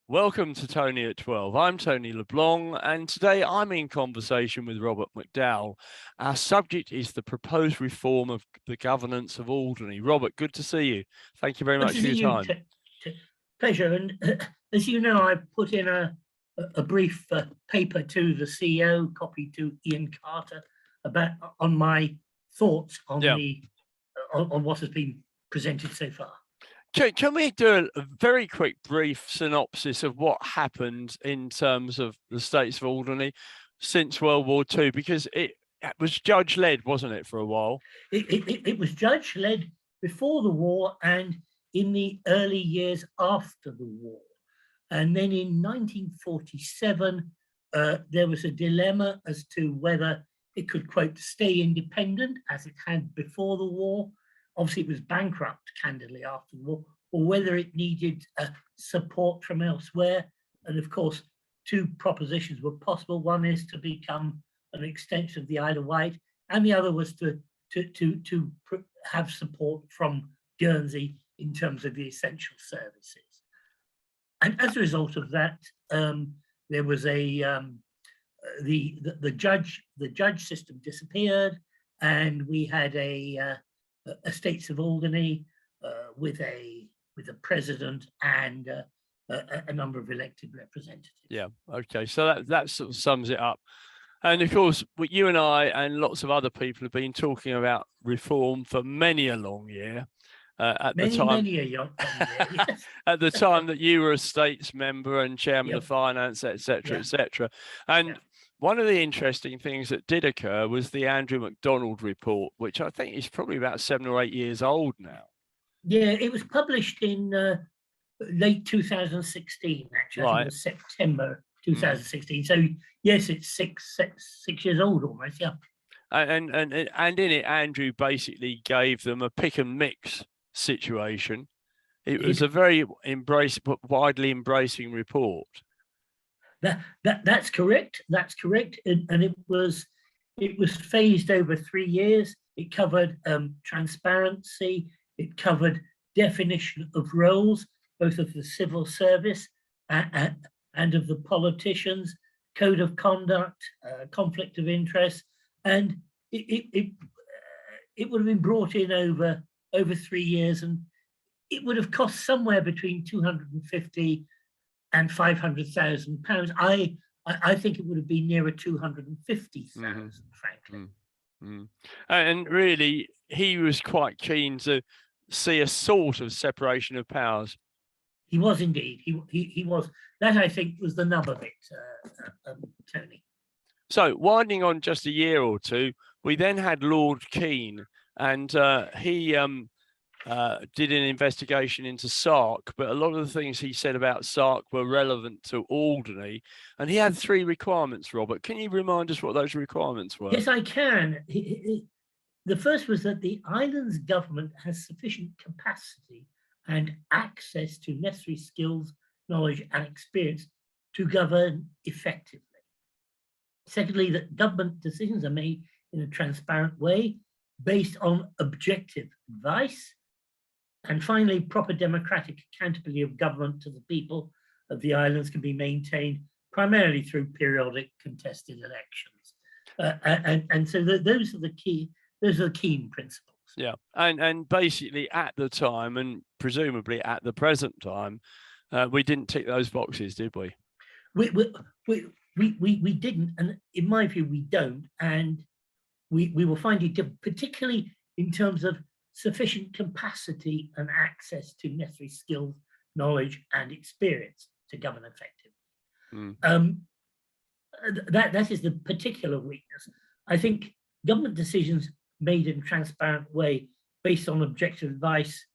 Welcome to Tony at 12. I'm Tony LeBlanc, and today I'm in conversation with Robert McDowall. Our subject is the proposed reform of the governance of Alderney. Robert, good to see you. Thank you very much for your time. Pleasure. And as you know, I put in a brief paper to the CEO, copy to Ian Carter, on my thoughts on on what has been presented so far. Can we do a very quick, brief synopsis of what happened in terms of the States of Alderney since World War II? Because it was judge-led, wasn't it, for a while? It was judge-led before the war and in the early years after the war. And then in 1947, there was a dilemma as to whether it could, quote, stay independent as it had before the war. Obviously, it was bankrupt, candidly, after the war, or whether it needed support from elsewhere. And of course, two propositions were possible. One is to become an extension of the Isle of Wight, and the other was to have support from Guernsey in terms of the essential services. And as a result of that, there was the judge system disappeared, and we had a States of Alderney with a president and a number of elected representatives. Yeah. Okay. So that sort of sums it up. And of course, you and I and lots of other people have been talking about reform for many a long year. At the time that you were a States member and chairman of finance, etc., etc. And one of the interesting things that did occur was the Andrew Mcdonald report, which I think is probably about 7 or 8 years old now. Yeah, it was published in late 2016, actually. I think it was September 2016. So yes, it's six years old almost. Yeah. And in it, Andrew basically gave them a pick and mix situation. It was a very widely embracing report. That's correct. That's correct. And it was phased over 3 years. It covered transparency. It covered definition of roles, both of the civil service and of the politicians, code of conduct, conflict of interest, and it would have been brought in over 3 years, and it would have cost somewhere between 250 and 500,000 pounds. I think it would have been nearer 250,000, frankly. And really, he was quite keen to see a sort of separation of powers. He was indeed. He was. That, I think, was the nub of it, Tony. So, winding on just a year or two, we then had Lord Keane, and he did an investigation into Sark, but a lot of the things he said about Sark were relevant to Alderney, and he had 3 requirements. Robert, can you remind us what those requirements were? Yes, I can. The first was that the island's government has sufficient capacity and access to necessary skills, knowledge, and experience to govern effectively. Secondly, that government decisions are made in a transparent way based on objective advice. And finally, proper democratic accountability of government to the people of the islands can be maintained primarily through periodic contested elections. And so those are the key principles. Yeah, and basically at the time, and presumably at the present time, we didn't tick those boxes, did we? We didn't, and in my view, we don't, and we will find it particularly in terms of sufficient capacity and access to necessary skills, knowledge, and experience to govern effectively. That is the particular weakness. I think government decisions made in a transparent way based on objective advice,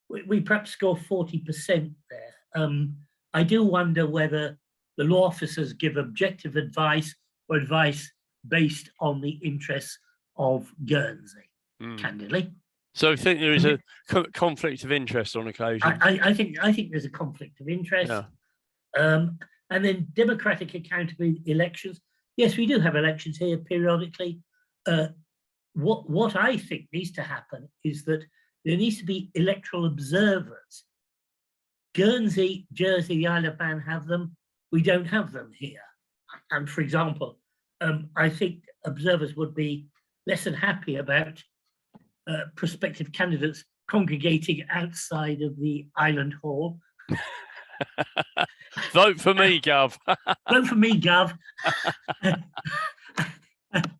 we perhaps score 40% there. I do wonder whether the law officers give objective advice or advice based on the interests of Guernsey, candidly. So I think there is a conflict of interest on occasion. I think there's a conflict of interest. Yeah. And then democratic accountability elections. Yes, we do have elections here periodically. What I think needs to happen is that there needs to be electoral observers Guernsey, Jersey, the Isle of Man have them. We don't have them here. And for example, I think observers would be less than happy about prospective candidates congregating outside of the Island Hall. Vote for me, Gov. Vote for me, Gov.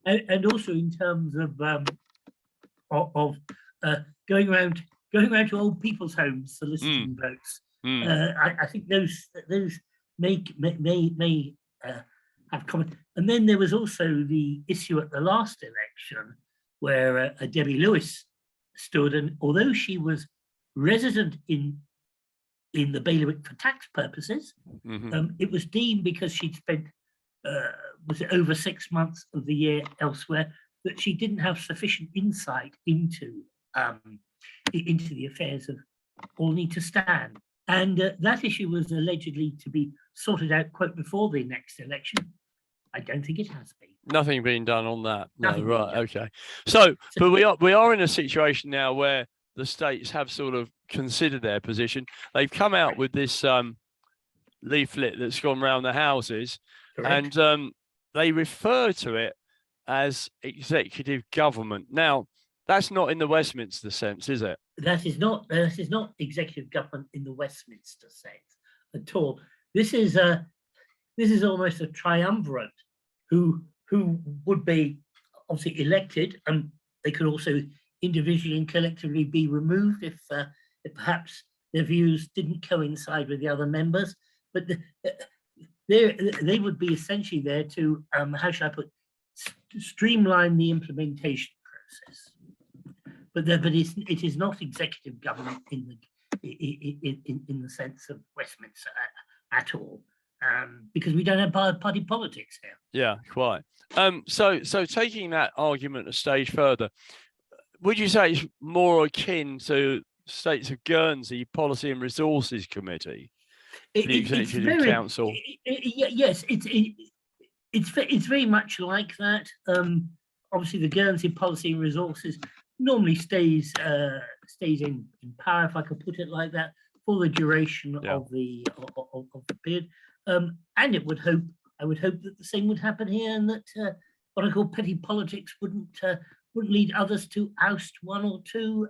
And also in terms of going around to old people's homes soliciting votes. I think those may have comment. And then there was also the issue at the last election where Debbie Lewis stood, and although she was resident in the bailiwick for tax purposes, it was deemed, because she'd spent was it over 6 months of the year elsewhere, that she didn't have sufficient insight into the affairs of Alderney to stand. And that issue was allegedly to be sorted out, quote, before the next election. I don't think it has been. Nothing being done on that. Nothing No, right, okay. So, but we are in a situation now where the states have sort of considered their position. They've come out with this leaflet that's gone around the houses, Correct. and they refer to it as executive government. Now, that's not in the Westminster sense, is it? That is not executive government in the Westminster sense at all. This is almost a triumvirate who would be obviously elected, and they could also individually and collectively be removed if perhaps their views didn't coincide with the other members. But they would be essentially there to how should I put, streamline the implementation process. But it is not executive government in the sense of Westminster at all, because we don't have party politics here. Yeah, quite. So taking that argument a stage further, would you say it's more akin to States of Guernsey Policy and Resources Committee, the Executive Council? Yes, it's very much like that. Obviously, the Guernsey Policy and Resources normally stays in power, if I could put it like that, for the duration of the period. And I would hope that the same would happen here, and that what I call petty politics wouldn't lead others to oust one or two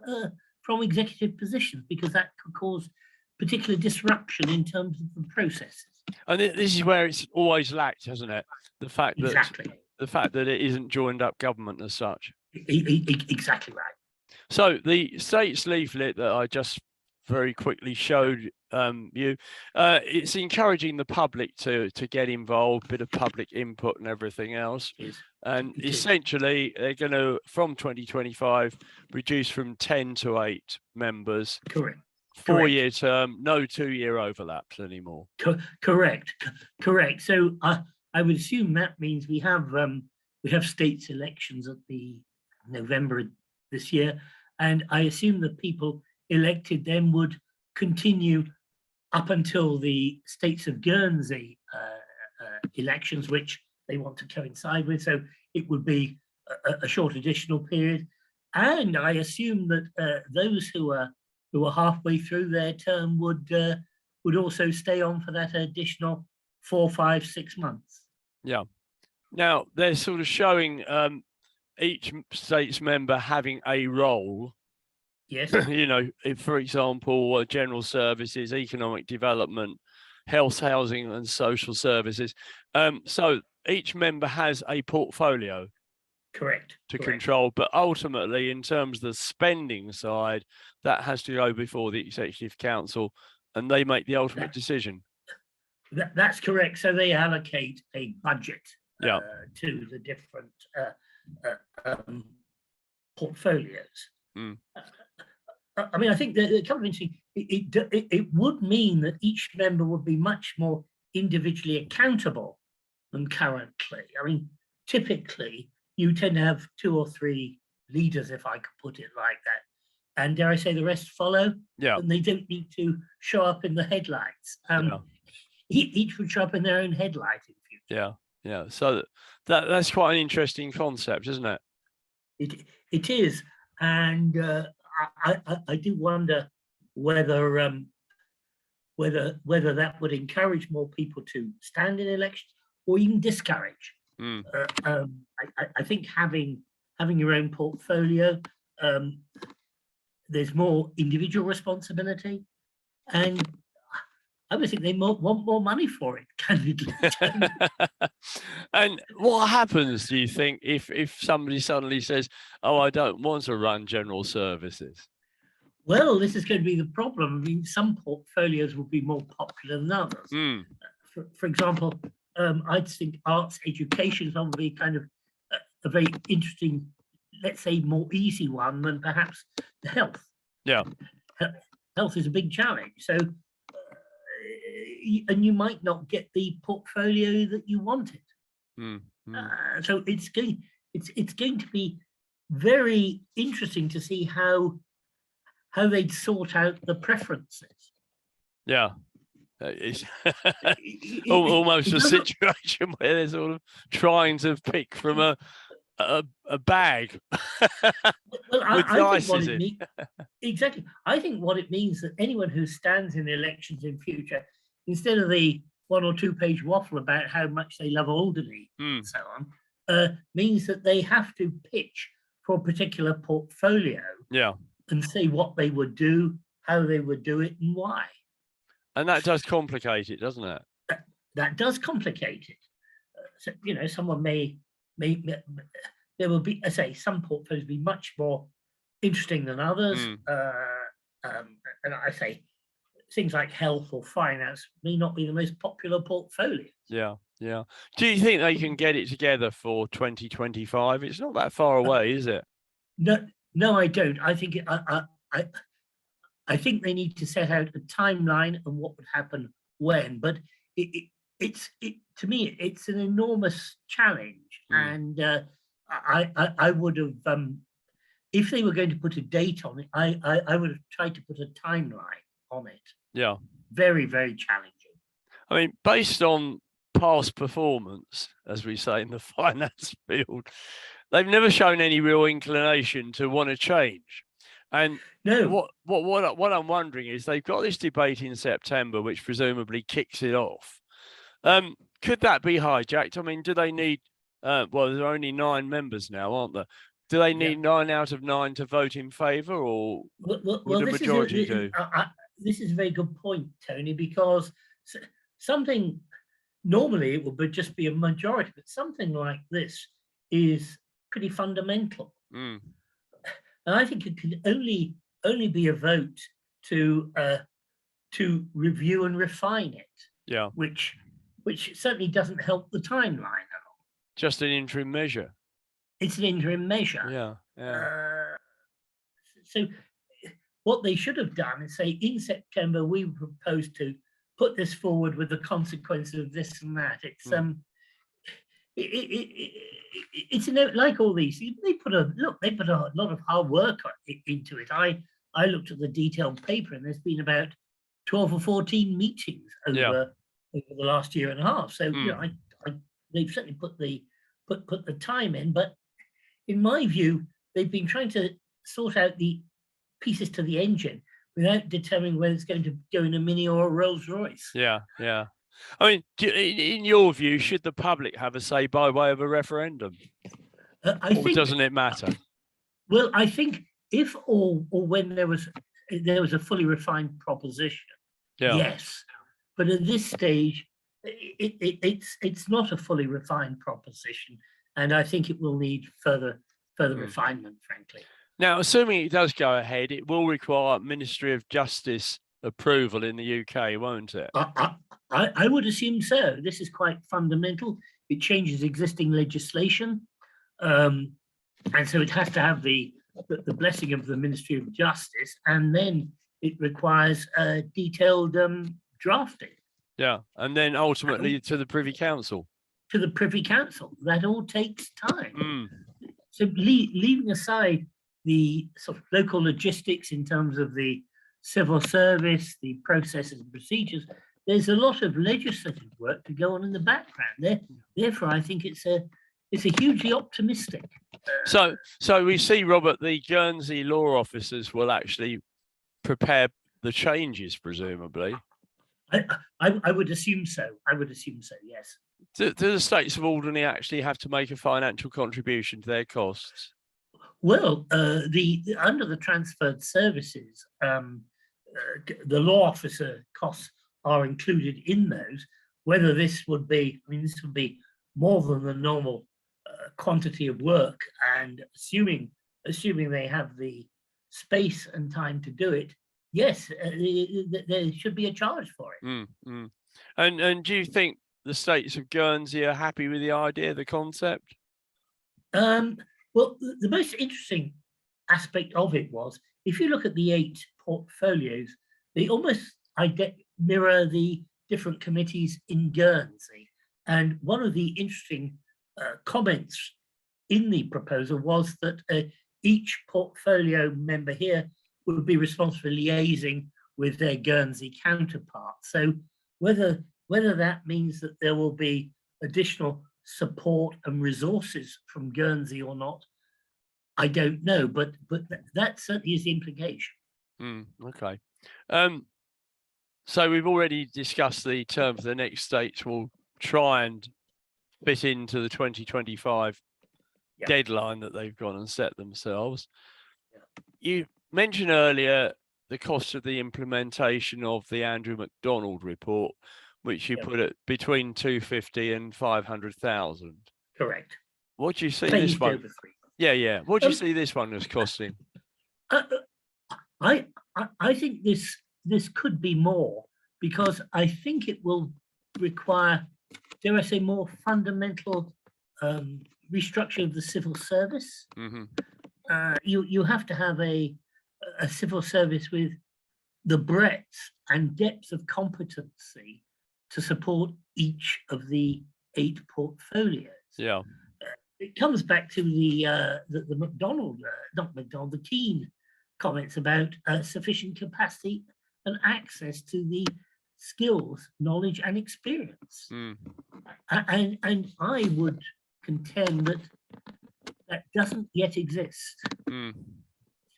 from executive positions, because that could cause particular disruption in terms of the processes. And this is where it's always lacked, hasn't it? The fact that it isn't joined up government as such. Exactly right. So the states leaflet that I just very quickly showed you, it's encouraging the public to get involved, bit of public input and everything else. And essentially, they're going to, from 2025, reduce from 10 to 8 members. Correct. 4-year term, no 2-year overlaps anymore. Correct. So I would assume that means we have states elections at the November this year, and I assume that people elected then would continue up until the States of Guernsey elections, which they want to coincide with. So it would be a short additional period, and I assume that those who are halfway through their term would also stay on for that additional 4, 5, 6 months. Yeah. Now they're sort of showing each state's member having a role. Yes. You know, if, for example, general services, economic development, health, housing, and social services. So each member has a portfolio. Correct. Control, but ultimately, in terms of the spending side, that has to go before the Executive Council, and they make the ultimate decision. That's correct. So they allocate a budget to the different portfolios. I mean, I think the kind of interesting. It would mean that each member would be much more individually accountable than currently. I mean, typically you tend to have 2 or 3 leaders, if I could put it like that, and dare I say, the rest follow. Yeah. And they don't need to show up in the headlights. Each would show up in their own headlight in future. Yeah. So that's quite an interesting concept, isn't it? It is, and I do wonder whether whether that would encourage more people to stand in elections or even discourage. I think having your own portfolio, there's more individual responsibility, and I would think they want more money for it, candidly. And what happens, do you think, if somebody suddenly says, "Oh, I don't want to run general services"? Well, this is going to be the problem. I mean, some portfolios will be more popular than others. For example, I think arts education is probably kind of a very interesting, let's say, more easy one than perhaps the health. Yeah. Health is a big challenge. So, and you might not get the portfolio that you wanted. So it's going to be very interesting to see how they'd sort out the preferences. Yeah. It's almost a situation where they're sort of trying to pick from a bag. Well, I think what it means, exactly. I think what it means that anyone who stands in elections in future, instead of the 1 or 2 page waffle about how much they love Alderney and so on, means that they have to pitch for a particular portfolio. Yeah. And say what they would do, how they would do it, and why. And that does complicate it, doesn't it? That does complicate it. So, you know, someone may there will be, I say, some portfolios be much more interesting than others. And I say things like health or finance may not be the most popular portfolios. Yeah. Do you think they can get it together for 2025? It's not that far away, is it? No, I don't. I think I think they need to set out a timeline and what would happen when. But it's to me, it's an enormous challenge, and I would have, if they were going to put a date on it, I would have tried to put a timeline on it. Yeah. Very, very challenging. I mean, based on past performance, as we say in the finance field, they've never shown any real inclination to want to change. And no, what I'm wondering is they've got this debate in September, which presumably kicks it off. Could that be hijacked? I mean, do they need? Well, there are only 9 members now, aren't there? Do they need 9 out of 9 to vote in favour, or would the majority do? This is a very good point, Tony, because something normally it would just be a majority, but something like this is pretty fundamental. And I think it can only be a vote to review and refine it. Yeah. Which certainly doesn't help the timeline at all. Just an interim measure. It's an interim measure. Yeah. So what they should have done is say in September we propose to put this forward with the consequence of this and that. It's it's like all these. They put a lot of hard work into it. I looked at the detailed paper, and there's been about 12 or 14 meetings over the last year and a half. So you know, they've certainly put the time in. But in my view, they've been trying to sort out the pieces to the engine without determining whether it's going to go in a Mini or a Rolls Royce. Yeah. I mean, in your view, should the public have a say by way of a referendum? Or doesn't it matter? Well, I think if or when there was a fully refined proposition, yes. But at this stage, it's not a fully refined proposition, and I think it will need further refinement, frankly. Now, assuming it does go ahead, it will require Ministry of Justice approval in the UK, won't it? I would assume so. This is quite fundamental. It changes existing legislation, and so it has to have the blessing of the Ministry of Justice, and then it requires detailed drafting. Yeah, and then ultimately to the Privy Council. To the Privy Council. That all takes time. So leaving aside the sort of local logistics in terms of the civil service, the processes and procedures, there's a lot of legislative work to go on in the background. Therefore, I think it's a hugely optimistic. So we see, Robert, the Guernsey law officers will actually prepare the changes, presumably. I would assume so. I would assume so, yes. Do the States of Alderney actually have to make a financial contribution to their costs? Well, under the transferred services, the law officer costs are included in those. Whether this would be, I mean, this would be more than the normal quantity of work, and assuming they have the space and time to do it, yes, there should be a charge for it. And do you think the states of Guernsey are happy with the idea, the concept? Well, the most interesting aspect of it was, if you look at the 8 portfolios, they almost mirror the different committees in Guernsey. And one of the interesting comments in the proposal was that each portfolio member here would be responsible for liaising with their Guernsey counterparts. So whether that means that there will be additional support and resources from Guernsey or not, I don't know, but that certainly is the implication. Okay. So we've already discussed the terms the next states will try and fit into the 2025 deadline that they've gone and set themselves. You mentioned earlier the cost of the implementation of the Andrew McDonald report, which you put at between 250 and 500,000. Correct. What do you see this one? Yeah. What do you see this one as costing? I think this could be more, because I think it will require, dare I say, more fundamental restructure of the civil service. You have to have a civil service with the breadth and depth of competency to support each of the 8 portfolios. Yeah. It comes back to the McDonald, not McDonald, the Keane comments about sufficient capacity and access to the skills, knowledge, and experience. And I would contend that doesn't yet exist.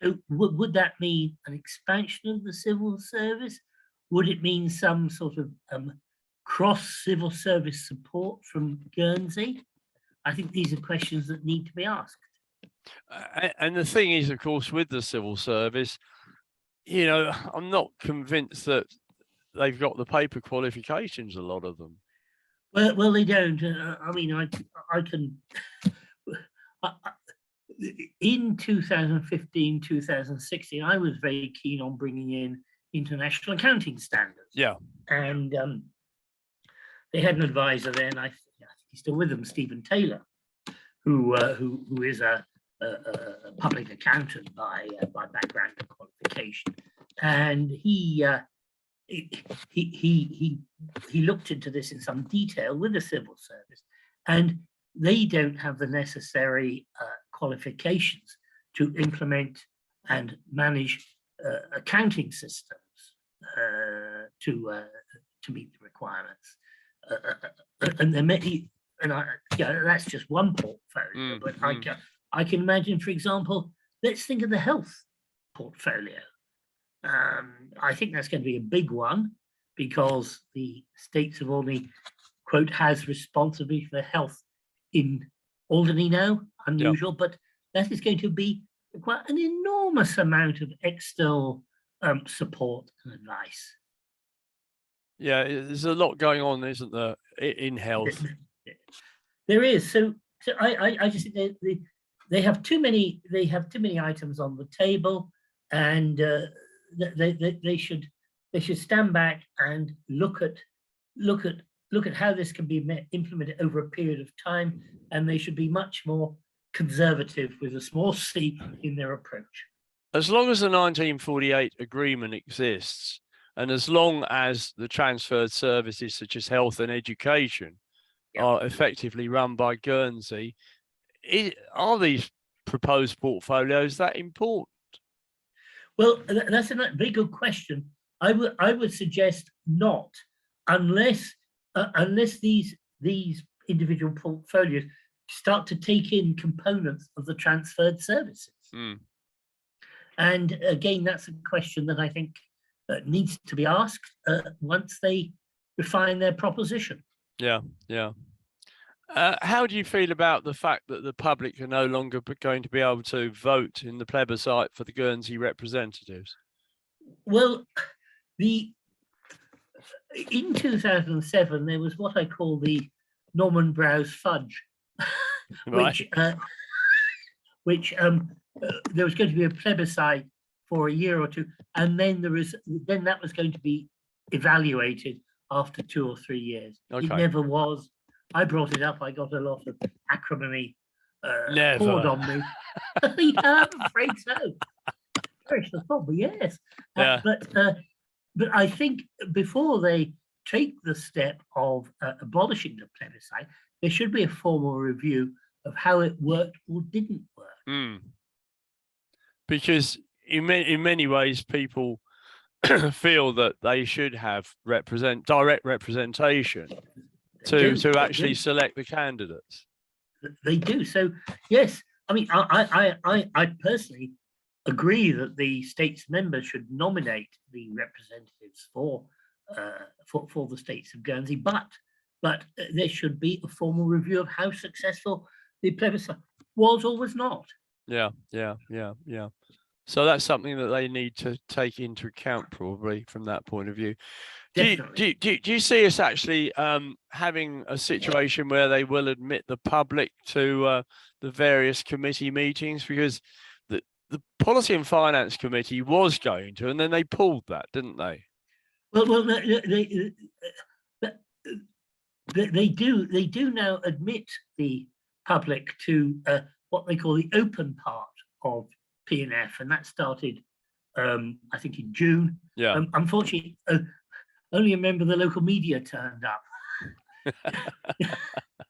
So would that mean an expansion of the civil service? Would it mean some sort of cross civil service support from Guernsey? I think these are questions that need to be asked. And the thing is, of course, with the civil service, you know, I'm not convinced that they've got the paper qualifications, a lot of them. Well, they don't. I mean, I can. In 2015, 2016, I was very keen on bringing in international accounting standards. Yeah. And they had an advisor then, I think he's still with them, Stephen Taylor, who is a public accountant by background and qualification. And he looked into this in some detail with the civil service, and they don't have the necessary qualifications to implement and manage accounting systems to meet the requirements. And that's just one portfolio. But I can imagine, for example, let's think of the health portfolio. I think that's going to be a big one, because the States of Alderney, quote, has responsibility for health in Alderney now. Unusual, but that is going to be quite an enormous amount of external support and advice. Yeah, there's a lot going on, isn't there, in health? There is. So I just think they have too many items on the table, and they should stand back and look at how this can be implemented over a period of time, and they should be much more conservative with a small c in their approach. As long as the 1948 agreement exists, and as long as the transferred services such as health and education are effectively run by Guernsey, are these proposed portfolios that important? Well, that's a very good question. I would suggest not, unless these individual portfolios start to take in components of the transferred services. And again, that's a question that I think needs to be asked once they refine their proposition. Yeah, yeah. How do you feel about the fact that the public are no longer going to be able to vote in the plebiscite for the Guernsey representatives? Well, in 2007, there was what I call the Norman Browse fudge, Right. which there was going to be a plebiscite for a year or two, and then that was going to be evaluated after 2 or 3 years. Okay. It never was. I brought it up. I got a lot of acrimony poured on me. Yeah, I'm afraid so. Perish the thought, but yes. Yeah. But I think before they take the step of abolishing the plebiscite, there should be a formal review of how it worked or didn't work. Because in many ways, people feel that they should have direct representation to actually select the candidates. They do. So yes, I mean, I personally agree that the states members should nominate the representatives for the states of Guernsey, but there should be a formal review of how successful the plebiscite was or was not. Yeah. So that's something that they need to take into account, probably, from that point of view. Do you see us actually having a situation where they will admit the public to the various committee meetings? Because the Policy and Finance Committee was going to, and then they pulled that, didn't they? Well, they do now admit the public to what they call the open part of P&F, and that started, I think, in June. Yeah. Unfortunately, only a member of the local media turned up.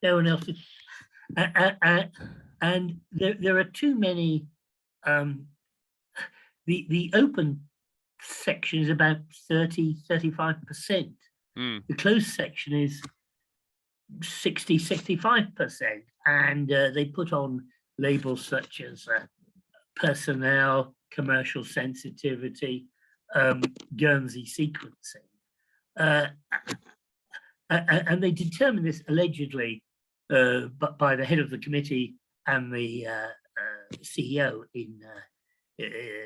No one else did. And there are too many. The open section is about 35%. The closed section is 65%, and they put on labels such as personnel, commercial sensitivity, Guernsey sequencing. And they determined this allegedly by the head of the committee and the CEO in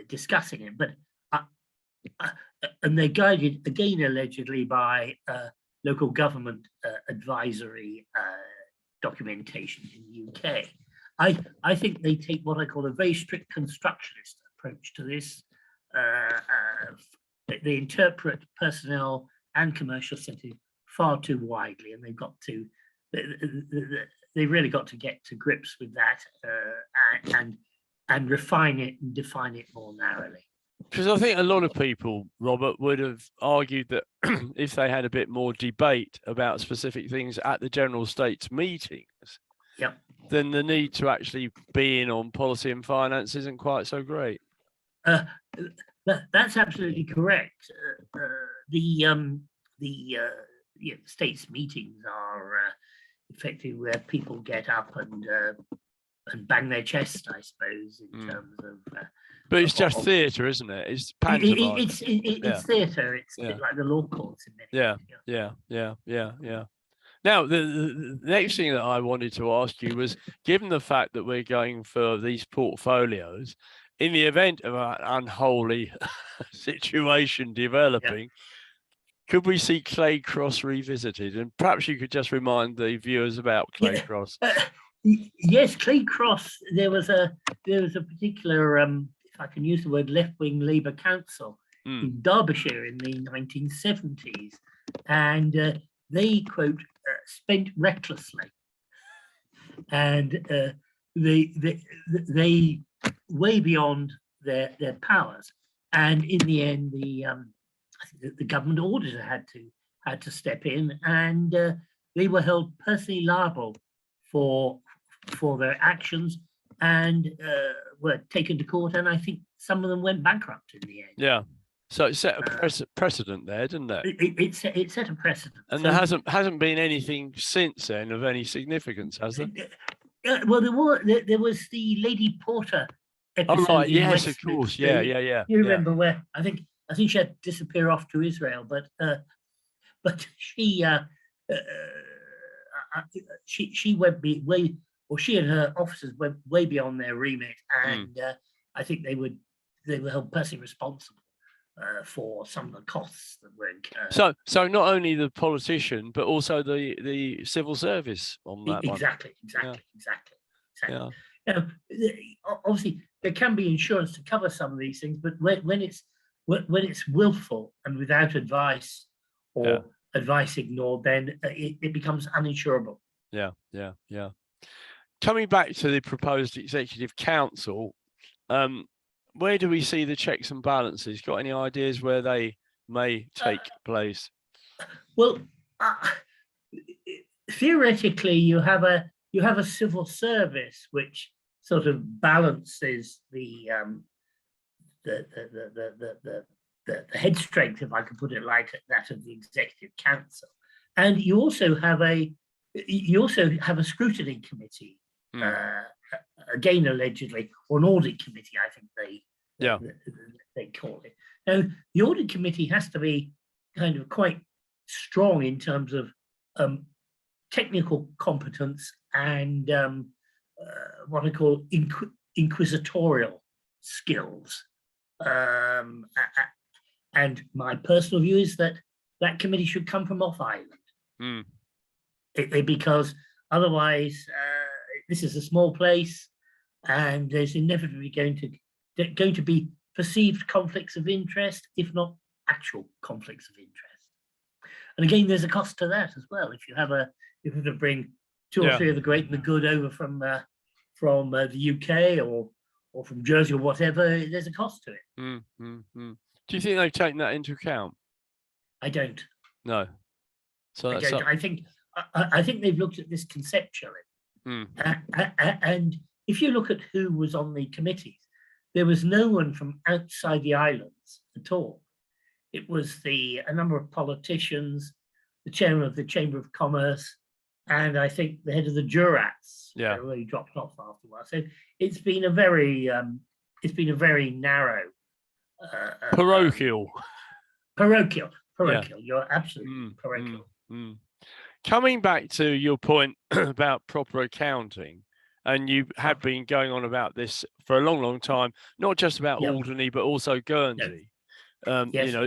discussing it. But and they're guided again allegedly by local government advisory documentation in the UK. I think they take what I call a very strict constructionist approach to this. They interpret personnel and commercial sensitivity far too widely, and they've really got to get to grips with that and refine it and define it more narrowly. Because I think a lot of people, Robert, would have argued that if they had a bit more debate about specific things at the general states meetings, then the need to actually be in on policy and finance isn't quite so great. That's absolutely correct. The states meetings are effectively where people get up and bang their chest, I suppose, in terms of. But it's just theatre, isn't it? It's pantomime. It's theatre. It's a bit like the law courts in many ways. Yeah. Now, the next thing that I wanted to ask you was, given the fact that we're going for these portfolios, in the event of an unholy situation developing, could we see Clay Cross revisited? And perhaps you could just remind the viewers about Clay Cross. Yes, Clay Cross. There was a particular, if I can use the word, left-wing Labour council in Derbyshire in the 1970s, and they, quote, spent recklessly, and they way beyond their powers, and in the end, I think the government auditor had to step in, and they were held personally liable for their actions, and were taken to court, and I think some of them went bankrupt in the end. Yeah. So it set a precedent there, didn't it? It set a precedent. And so, there hasn't been anything since then of any significance, has there? Well, there was the Lady Porter episode. Oh, right. Yes, of course. Yeah. You remember where I think I think she had to disappear off to Israel, but she went way, or she and her officers went way beyond their remit, and I think they were held personally responsible for some of the costs that were incurred. So not only the politician, but also the civil service on that one. Exactly. Yeah. Obviously, there can be insurance to cover some of these things, but when it's willful and without advice, or advice ignored, then it becomes uninsurable. Yeah. Coming back to the proposed executive council, where do we see the checks and balances? Got any ideas where they may take place? Well, theoretically, you have a civil service which sort of balances the head strength, if I could put it like that, of the executive council, and you also have a scrutiny committee, again allegedly, or an audit committee, I think they call it. Now, the audit committee has to be kind of quite strong in terms of technical competence and what I call inquisitorial skills. And my personal view is that committee should come from off island, because otherwise this is a small place, and there's inevitably going to be perceived conflicts of interest, if not actual conflicts of interest. And again, there's a cost to that as well. If you have to bring two or three of the great and the good over from the UK or from Jersey or whatever, there's a cost to it. Do you think they've taken that into account? I don't. No. So I don't. I think they've looked at this conceptually. And if you look at who was on the committees, there was no one from outside the islands at all. It was a number of politicians, the chairman of the Chamber of Commerce, and I think the head of the Jurats. He dropped off after a while. So it's been a very narrow, parochial. You're absolutely parochial. Coming back to your point about proper accounting, and you have been going on about this for a long time, not just about Alderney, but also Guernsey.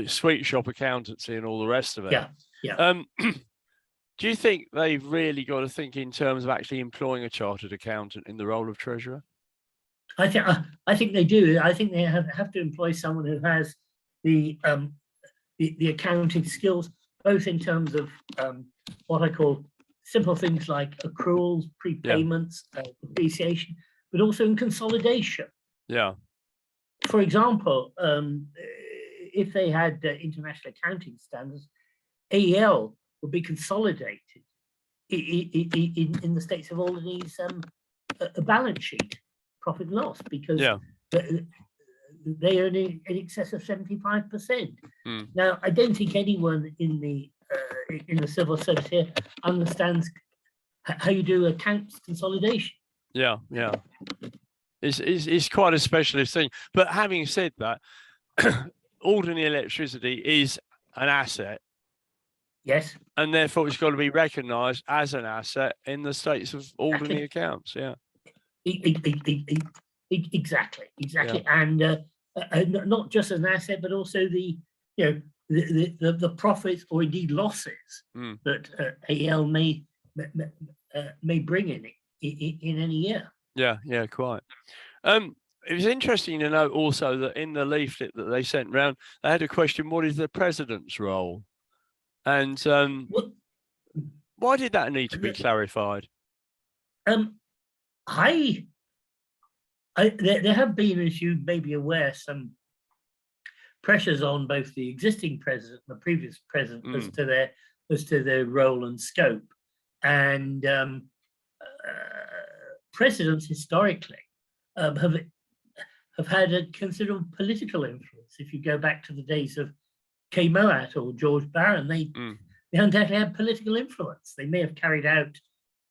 Sweet shop accountancy and all the rest of it. Do you think they've really got to think in terms of actually employing a chartered accountant in the role of treasurer? I think they do. I think they have to employ someone who has the accounting skills, both in terms of what I call simple things like accruals, prepayments, depreciation, but also in consolidation. For example, if they had international accounting standards, AEL would be consolidated in the States of Alderney's balance sheet, profit and loss, because they earn in excess of 75%. Now, I don't think anyone in the civil service here understands how you do accounts consolidation. It's quite a specialist thing. But having said that, Alderney Electricity is an asset. Yes. And therefore it's got to be recognised as an asset in the States of Alderney accounts. Exactly. And not just an asset, but also the profits or indeed losses that AEL may bring in any year. Yeah, quite. It was interesting to note also that in the leaflet that they sent round, they had a question: what is the president's role? And why did that need to be clarified? There have been, as you may be aware, some pressures on both the existing president and the previous president as to their role and scope. And presidents historically have had a considerable political influence. If you go back to the days of Kay Moat or George Barron, they undoubtedly had political influence. They may have carried out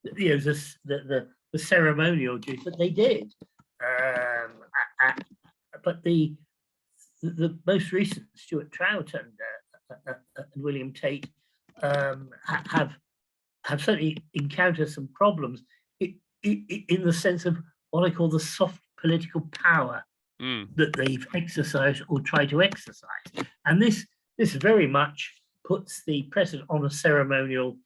the ceremonial duties, but they did. But the the most recent Stuart Trout and William Tate have certainly encountered some problems in the sense of what I call the soft political power that they've exercised or tried to exercise. And this very much puts the president on a ceremonial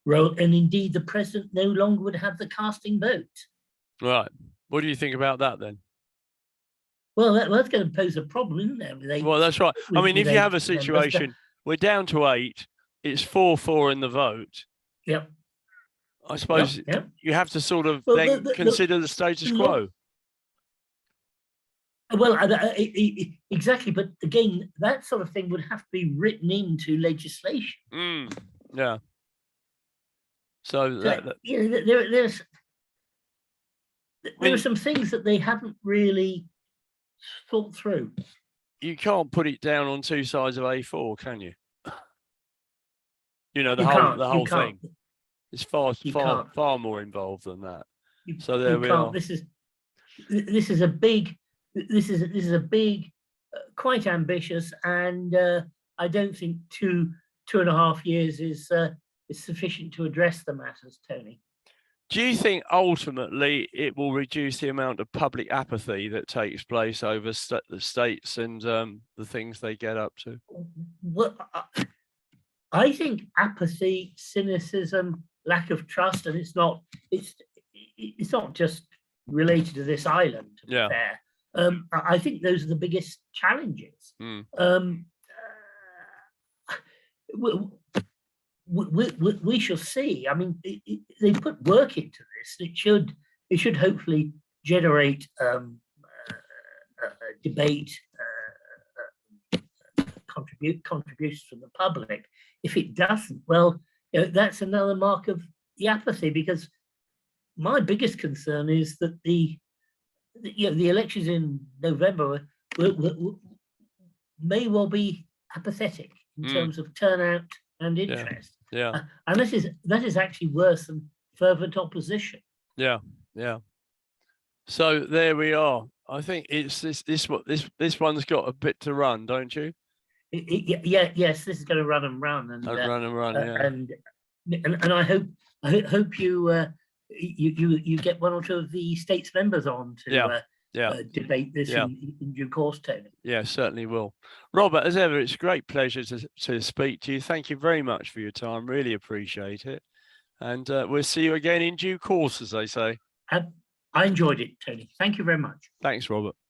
role, and indeed the president no longer would have the casting vote. Right. What do you think about that then? Well, that's going to pose a problem, isn't it? Well, that's right. I mean, if you have a situation, we're down to 8, it's 4-4 in the vote. Yep. I suppose you have to sort of consider the status quo. Well, exactly. But again, that sort of thing would have to be written into legislation. Yeah. So there are some things that they haven't really thought through. You can't put it down on 2 sides of A4, can you? You know, the whole thing. It's far more involved than that. So there we are. This is a big, quite ambitious, and I don't think 2.5 years is sufficient to address the matters, Tony. Do you think ultimately it will reduce the amount of public apathy that takes place over the states and the things they get up to? Well, I think apathy, cynicism, lack of trust, and it's not just related to this island, to be fair. I think those are the biggest challenges. We shall see. I mean, they put work into this. It should hopefully generate a debate, contributions from the public. If it doesn't, well, that's another mark of the apathy, because my biggest concern is that the elections in November may well be apathetic in terms of turnout and interest. Yeah. And that is actually worse than fervent opposition. Yeah. So there we are. I think it's this one's got a bit to run, don't you? Yes, this is going to run and run, and and I hope you get 1 or 2 of the state's members on to debate this in due course, Tony. Yeah, certainly will. Robert, as ever, it's a great pleasure to speak to you. Thank you very much for your time. Really appreciate it. And we'll see you again in due course, as they say. I enjoyed it, Tony. Thank you very much. Thanks, Robert.